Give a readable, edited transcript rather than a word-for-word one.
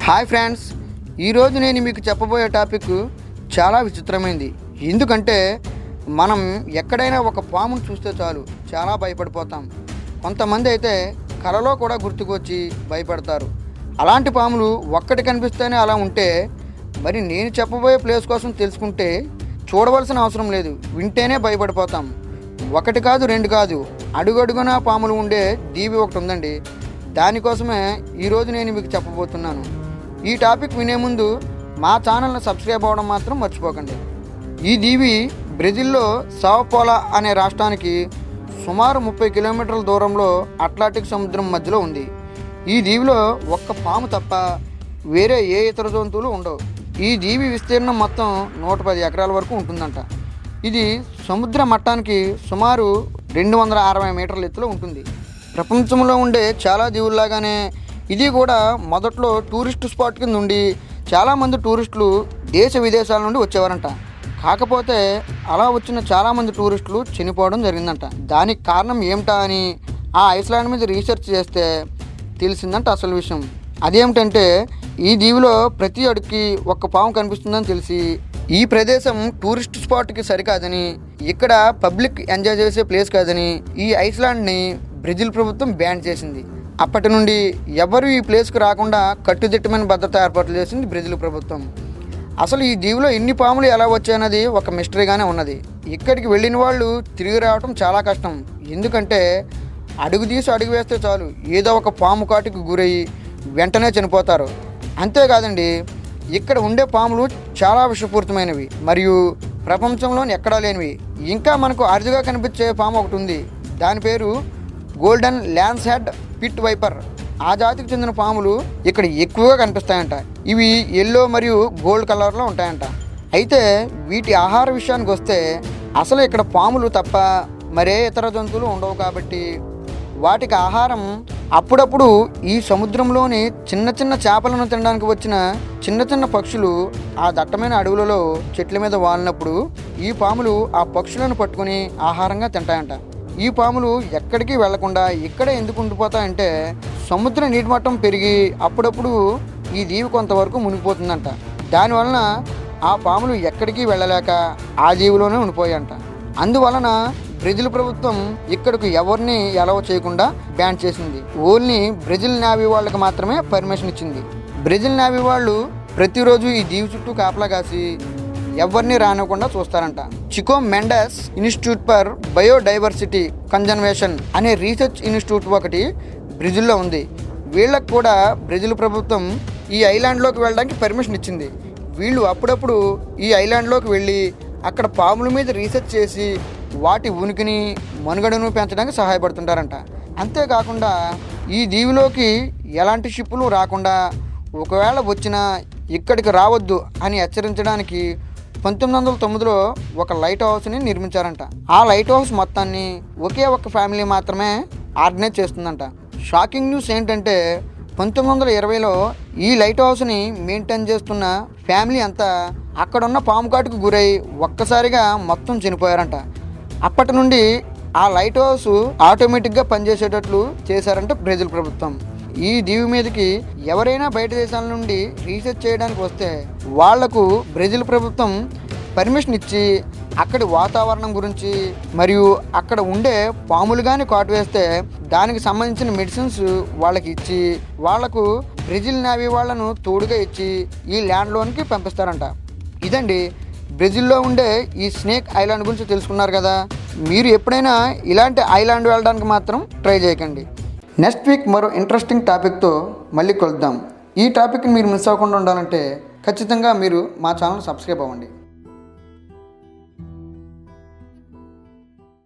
Hi friends, ఈరోజు నేను మీకు చెప్పబోయే టాపిక్ చాలా విచిత్రమైంది. ఎందుకంటే మనం ఎక్కడైనా ఒక పామును చూస్తే చాలు చాలా భయపడిపోతాం. కొంతమంది అయితే కలలో కూడా గుర్తుకొచ్చి భయపడతారు. అలాంటి పాములు ఒక్కటి కనిపిస్తేనే అలా ఉంటే మరి నేను చెప్పబోయే ప్లేస్ కోసం తెలుసుకుంటే చూడవలసిన అవసరం లేదు, వింటేనే భయపడిపోతాం. ఒకటి కాదు, రెండు కాదు, అడుగడుగునా పాములు ఉండే దీవి ఒకటి ఉందండి. దానికోసమే ఈరోజు నేను మీకు చెప్పబోతున్నాను. ఈ టాపిక్ వినే ముందు మా ఛానల్ని సబ్స్క్రైబ్ అవ్వడం మాత్రం మర్చిపోకండి. ఈ దీవి బ్రెజిల్లో సావో పాలో అనే రాష్ట్రానికి సుమారు 30 కిలోమీటర్ల దూరంలో అట్లాంటిక్ సముద్రం మధ్యలో ఉంది. ఈ దీవిలో ఒక్క పాము తప్ప వేరే ఏ ఇతర జంతువులు ఉండవు. ఈ దీవి విస్తీర్ణం మొత్తం 110 ఎకరాల వరకు ఉంటుందంట. ఇది సముద్ర మట్టానికి సుమారు 260 మీటర్ల ఎత్తులో ఉంటుంది. ప్రపంచంలో ఉండే చాలా దీవుల్లాగానే ఇది కూడా మొదట్లో టూరిస్ట్ స్పాట్ కింద ఉండి చాలామంది టూరిస్టులు దేశ విదేశాల నుండి వచ్చేవారంట. కాకపోతే అలా వచ్చిన చాలామంది టూరిస్టులు చనిపోవడం జరిగిందంట. దానికి కారణం ఏమిటా అని ఆ ఐస్లాండ్ మీద రీసెర్చ్ చేస్తే తెలిసిందంట అసలు విషయం. అదేమిటంటే ఈ దీవిలో ప్రతి అడుగుకి ఒక్క పాము కనిపిస్తుందని తెలిసి ఈ ప్రదేశం టూరిస్ట్ స్పాట్కి సరికాదని, ఇక్కడ పబ్లిక్ ఎంజాయ్ చేసే ప్లేస్ కాదని ఈ ఐస్లాండ్ని బ్రెజిల్ ప్రభుత్వం బ్యాన్ చేసింది. అప్పటి నుండి ఎవరు ఈ ప్లేస్కి రాకుండా కట్టుదిట్టమైన భద్రతా ఏర్పాట్లు చేసింది బ్రెజిల్ ప్రభుత్వం. అసలు ఈ దీవిలో ఎన్ని పాములు ఎలా వచ్చాయన్నది ఒక మిస్టరీగానే ఉన్నది. ఇక్కడికి వెళ్ళిన వాళ్ళు తిరిగి రావడం చాలా కష్టం. ఎందుకంటే అడుగు తీసి అడుగు వేస్తే చాలు ఏదో ఒక పాము కాటుకు గురయ్యి వెంటనే చనిపోతారు. అంతేకాదండి, ఇక్కడ ఉండే పాములు చాలా విషపూరితమైనవి మరియు ప్రపంచంలోని ఎక్కడా లేనివి. ఇంకా మనకు అరుదుగా కనిపించే పాము ఒకటి ఉంది. దాని పేరు golden lance head pit viper. ఆ జాతికి చెందిన పాములు ఇక్కడ ఎక్కువగా కనిపిస్తాయంట. ఇవి ఎల్లో మరియు గోల్డ్ కలర్లో ఉంటాయంట. అయితే వీటి ఆహార విషయానికి వస్తే అసలు ఇక్కడ పాములు తప్ప మరే ఇతర జంతువులు ఉండవు. కాబట్టి వాటికి ఆహారం అప్పుడప్పుడు ఈ సముద్రంలోని చిన్న చిన్న చేపలను తినడానికి వచ్చిన చిన్న చిన్న పక్షులు ఆ దట్టమైన అడవులలో చెట్ల మీద వాలినప్పుడు ఈ పాములు ఆ పక్షులను పట్టుకుని ఆహారంగా తింటాయంట. ఈ పాములు ఎక్కడికి వెళ్లకుండా ఇక్కడే ఎందుకు ఉండిపోతాయంటే సముద్ర నీటి మట్టం పెరిగి అప్పుడప్పుడు ఈ దీవి కొంతవరకు మునిగిపోతుందంట. దానివలన ఆ పాములు ఎక్కడికి వెళ్ళలేక ఆ దీవిలోనే ఉండిపోయాయంట. అందువలన బ్రెజిల్ ప్రభుత్వం ఇక్కడికి ఎవరిని అలౌ చేయకుండా బ్యాన్ చేసింది. ఓన్లీ బ్రెజిల్ నేవీ వాళ్ళకి మాత్రమే పర్మిషన్ ఇచ్చింది. బ్రెజిల్ నేవీ వాళ్ళు ప్రతిరోజు ఈ దీవి చుట్టూ కాపలా కాసి ఎవరిని రానివ్వకుండా చూస్తారంట. Chikoo Mendes institute for biodiversity conservation అనే రీసెర్చ్ ఇన్స్టిట్యూట్ ఒకటి బ్రెజిల్లో ఉంది. వీళ్ళకు కూడా బ్రెజిల్ ప్రభుత్వం ఈ ఐలాండ్లోకి వెళ్ళడానికి పర్మిషన్ ఇచ్చింది. వీళ్ళు అప్పుడప్పుడు ఈ ఐలాండ్లోకి వెళ్ళి అక్కడ పాముల మీద రీసెర్చ్ చేసి వాటి ఉనికిని మనుగడను పెంచడానికి సహాయపడుతుంటారంట. అంతేకాకుండా ఈ దీవిలోకి ఎలాంటి షిప్పులు రాకుండా ఒకవేళ వచ్చినా ఇక్కడికి రావద్దు అని హెచ్చరించడానికి 1909లో ఒక లైట్ హౌస్ని నిర్మించారంట. ఆ లైట్ హౌస్ మొత్తాన్ని ఒకే ఒక ఫ్యామిలీ మాత్రమే ఆర్గనైజ్ చేస్తుందంట. షాకింగ్ న్యూస్ ఏంటంటే 1920లో ఈ లైట్ హౌస్ని మెయింటైన్ చేస్తున్న ఫ్యామిలీ అంతా అక్కడున్న పాము కాటుకు గురై ఒక్కసారిగా మొత్తం చనిపోయారంట. అప్పటి నుండి ఆ లైట్ హౌస్ ఆటోమేటిక్గా పనిచేసేటట్లు చేశారంట బ్రెజిల్ ప్రభుత్వం. ఈ దీవి మీదకి ఎవరైనా బయట దేశాల నుండి రీసెర్చ్ చేయడానికి వస్తే వాళ్లకు బ్రెజిల్ ప్రభుత్వం పర్మిషన్ ఇచ్చి అక్కడి వాతావరణం గురించి మరియు అక్కడ ఉండే పాములు కానీ కాటు వేస్తే దానికి సంబంధించిన మెడిసిన్స్ వాళ్ళకి ఇచ్చి వాళ్లకు బ్రెజిల్ నేవీ వాళ్ళను తోడుగా ఇచ్చి ఈ ల్యాండ్లోనికి పంపిస్తారంట. ఇదండి బ్రెజిల్లో ఉండే ఈ స్నేక్ ఐలాండ్ గురించి తెలుసుకున్నారు కదా. మీరు ఎప్పుడైనా ఇలాంటి ఐలాండ్ వెళ్ళడానికి మాత్రం ట్రై చేయకండి. నెక్స్ట్ వీక్ మరో ఇంట్రెస్టింగ్ టాపిక్తో మళ్ళీ కలుద్దాం. ఈ టాపిక్ని మీరు మిస్ అవ్వకుండా ఉండాలంటే ఖచ్చితంగా మీరు మా ఛానల్ సబ్స్క్రైబ్ అవ్వండి.